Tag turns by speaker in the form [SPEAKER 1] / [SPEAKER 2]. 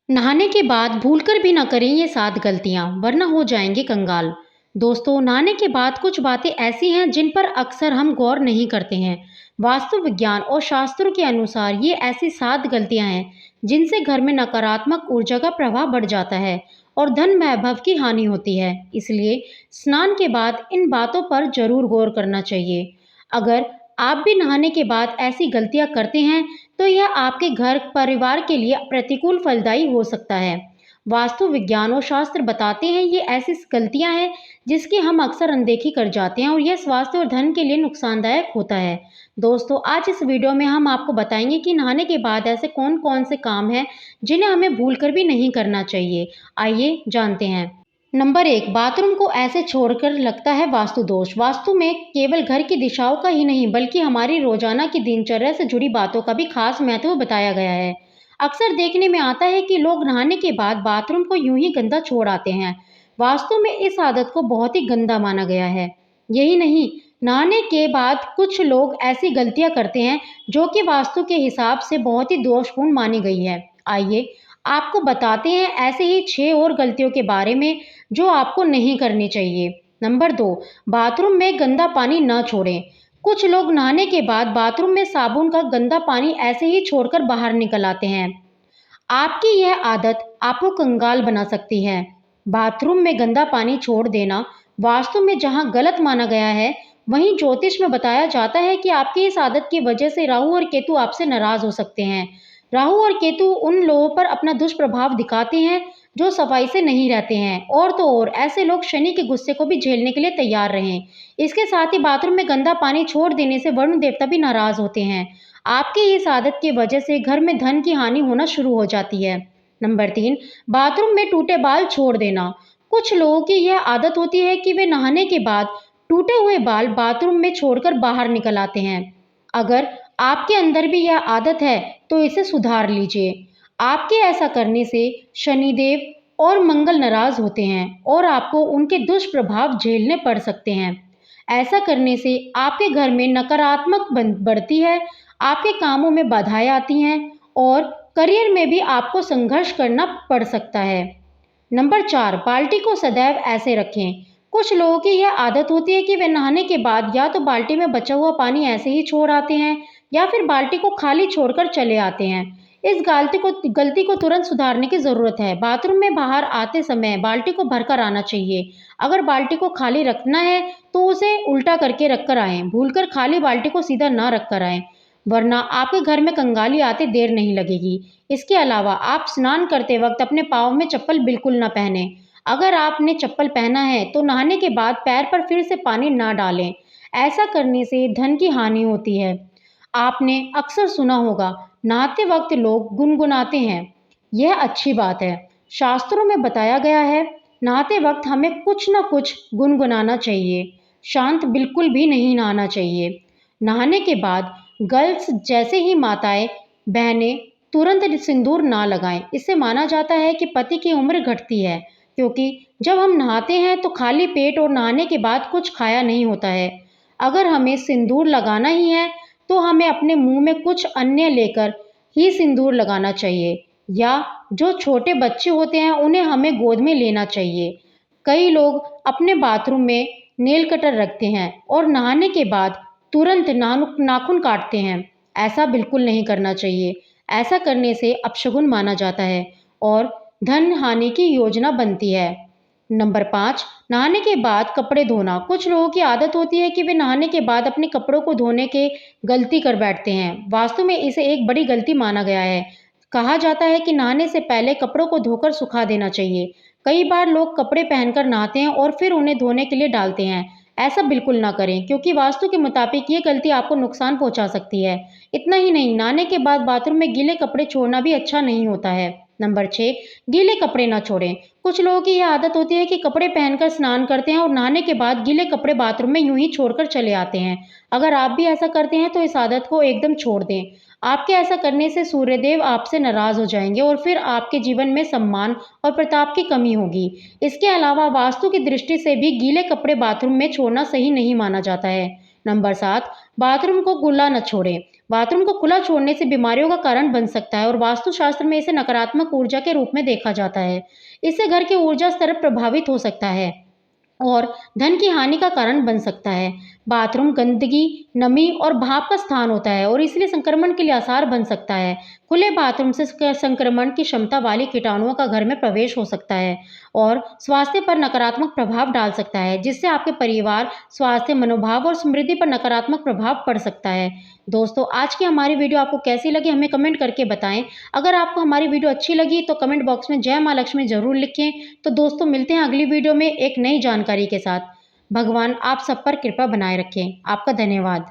[SPEAKER 1] नहाने के बाद भूलकर भी ना करें ये 7 गलतियां, वरना हो जाएंगे कंगाल। दोस्तों, नहाने के बाद कुछ बातें ऐसी हैं जिन पर अक्सर हम गौर नहीं करते हैं। वास्तु विज्ञान और शास्त्रों के अनुसार ये ऐसी 7 गलतियां हैं जिनसे घर में नकारात्मक ऊर्जा का प्रभाव बढ़ जाता है और धन वैभव की हानि होती है। इसलिए स्नान के बाद इन बातों पर जरूर गौर करना चाहिए। अगर आप भी नहाने के बाद ऐसी गलतियां करते हैं तो यह आपके घर परिवार के लिए प्रतिकूल फलदायी हो सकता है। वास्तु विज्ञान और शास्त्र बताते हैं ये ऐसी गलतियां हैं जिसकी हम अक्सर अनदेखी कर जाते हैं और यह स्वास्थ्य और धन के लिए नुकसानदायक होता है। दोस्तों, आज इस वीडियो में हम आपको बताएंगे कि नहाने के बाद ऐसे कौन कौन से काम हैं जिन्हें हमें भूलकर भी नहीं करना चाहिए। आइए जानते हैं। नंबर 1, बाथरूम को ऐसे छोड़कर लगता है वास्तु दोष। वास्तु में केवल घर की दिशाओं का ही नहीं बल्कि हमारी रोजाना की दिनचर्या से जुड़ी बातों का भी खास महत्व बताया गया है। अक्सर देखने में आता है कि लोग नहाने के बाद बाथरूम को यूं ही गंदा छोड़ आते हैं। वास्तु में इस आदत को बहुत ही गंदा माना गया है। यही नहीं, नहाने के बाद कुछ लोग ऐसी गलतियां करते हैं जो कि वास्तु के हिसाब से बहुत ही दोषपूर्ण मानी गई है। आइए आपको बताते हैं ऐसे ही 6 और गलतियों के बारे में जो आपको नहीं करनी चाहिए। नंबर 2, बाथरूम में गंदा पानी न छोड़ें। कुछ लोग नहाने के बाद बाथरूम में साबुन का गंदा पानी ऐसे ही छोड़कर बाहर निकल आते हैं। आपकी यह आदत आपको कंगाल बना सकती है। बाथरूम में गंदा पानी छोड़ देना वास्तु में जहां गलत माना गया है, वहीं ज्योतिष में बताया जाता है कि आपकी इस आदत की वजह से राहु और केतु आपसे नाराज हो सकते हैं। राहु और केतु उन लोगों पर अपना दुष्प्रभाव दिखाते हैं जो सफाई से नहीं रहते हैं, और तो और ऐसे लोग शनि के गुस्से को भी झेलने के लिए तैयार रहें। इसके साथ ही बाथरूम में गंदा पानी छोड़ देने से वरुण देवता भी नाराज होते हैं। आपकी इस आदत की वजह से घर में धन की हानि होना शुरू हो जाती है। नंबर 3, बाथरूम में टूटे बाल छोड़ देना। कुछ लोगों की यह आदत होती है कि वे नहाने के बाद टूटे हुए बाल बाथरूम में छोड़कर बाहर निकल आते हैं। अगर आपके अंदर भी यह आदत है तो इसे सुधार लीजिए। आपके ऐसा करने से शनिदेव और मंगल नाराज होते हैं और आपको उनके दुष्प्रभाव झेलने पड़ सकते हैं। ऐसा करने से आपके घर में नकारात्मक बढ़ती है, आपके कामों में बाधाएं आती हैं और करियर में भी आपको संघर्ष करना पड़ सकता है। नंबर 4, बाल्टी को सदैव ऐसे रखें। कुछ लोगों की यह आदत होती है कि वे नहाने के बाद या तो बाल्टी में बचा हुआ पानी ऐसे ही छोड़ आते हैं या फिर बाल्टी को खाली छोड़कर चले आते हैं। इस गलती को तुरंत सुधारने की जरूरत है। बाथरूम में बाहर आते समय बाल्टी को भरकर आना चाहिए। अगर बाल्टी को खाली रखना है तो उसे उल्टा करके रखकर आएं। भूलकर खाली बाल्टी को सीधा ना रखकर आएं, वरना आपके घर में कंगाली आते देर नहीं लगेगी। इसके अलावा आप स्नान करते वक्त अपने पाँव में चप्पल बिल्कुल ना पहने। अगर आपने चप्पल पहना है तो नहाने के बाद पैर पर फिर से पानी ना डालें। ऐसा करने से धन की हानि होती है। आपने अक्सर सुना होगा, नहाते वक्त लोग गुनगुनाते हैं। यह अच्छी बात है। शास्त्रों में बताया गया है नहाते वक्त हमें कुछ न कुछ गुनगुनाना चाहिए। शांत बिल्कुल भी नहीं नहाना चाहिए। नहाने के बाद गर्ल्स जैसे ही माताएं बहनें तुरंत सिंदूर ना लगाएं। इससे माना जाता है कि पति की उम्र घटती है, क्योंकि जब हम नहाते हैं तो खाली पेट और नहाने के बाद कुछ खाया नहीं होता है। अगर हमें सिंदूर लगाना ही है तो हमें अपने मुंह में कुछ अन्य लेकर ही सिंदूर लगाना चाहिए, या जो छोटे बच्चे होते हैं उन्हें हमें गोद में लेना चाहिए। कई लोग अपने बाथरूम में नेल कटर रखते हैं और नहाने के बाद तुरंत नाखून काटते हैं। ऐसा बिल्कुल नहीं करना चाहिए। ऐसा करने से अपशगुन माना जाता है और धन हानि की योजना बनती है। नंबर 5, नहाने के बाद कपड़े धोना। कुछ लोगों की आदत होती है कि वे नहाने के बाद अपने कपड़ों को धोने के गलती कर बैठते हैं। वास्तव में इसे एक बड़ी गलती माना गया है। कहा जाता है कि नहाने से पहले कपड़ों को धोकर सुखा देना चाहिए। कई बार लोग कपड़े पहनकर नहाते हैं और फिर उन्हें धोने के लिए डालते हैं। ऐसा बिल्कुल ना करें, क्योंकि वास्तु के मुताबिक ये गलती आपको नुकसान पहुंचा सकती है। इतना ही नहीं, नहाने के बाद बाथरूम में गीले कपड़े छोड़ना भी अच्छा नहीं होता है। नंबर 6, गीले कपड़े ना छोड़ें। कुछ लोगों की यह आदत होती है कि कपड़े पहनकर स्नान करते हैं और नहाने के बाद गीले कपड़े बाथरूम में यूं ही छोड़कर चले आते हैं। अगर आप भी ऐसा करते हैं तो इस आदत को एकदम छोड़ दें। आपके ऐसा करने से सूर्यदेव आपसे नाराज हो जाएंगे और फिर आपके जीवन में सम्मान और प्रताप की कमी होगी। इसके अलावा वास्तु की दृष्टि से भी गीले कपड़े बाथरूम में छोड़ना सही नहीं माना जाता है। नंबर 7, बाथरूम को खुला न छोड़ें। बाथरूम को खुला छोड़ने से बीमारियों का कारण बन सकता है और वास्तुशास्त्र में इसे नकारात्मक ऊर्जा के रूप में देखा जाता है। इससे घर के ऊर्जा स्तर प्रभावित हो सकता है और धन की हानि का कारण बन सकता है। बाथरूम गंदगी, नमी और भाप का स्थान होता है और इसलिए संक्रमण के लिए आसार बन सकता है। खुले बाथरूम से संक्रमण की क्षमता वाली कीटाणुओं का घर में प्रवेश हो सकता है और स्वास्थ्य पर नकारात्मक प्रभाव डाल सकता है, जिससे आपके परिवार, स्वास्थ्य, मनोभाव और समृद्धि पर नकारात्मक प्रभाव पड़ सकता है। दोस्तों, आज की हमारी वीडियो आपको कैसी लगी हमें कमेंट करके बताएं। अगर आपको हमारी वीडियो अच्छी लगी तो कमेंट बॉक्स में जय माँ लक्ष्मी जरूर लिखें। तो दोस्तों, मिलते हैं अगली वीडियो में एक नई जानकारी के साथ। भगवान आप सब पर कृपा बनाए रखें। आपका धन्यवाद।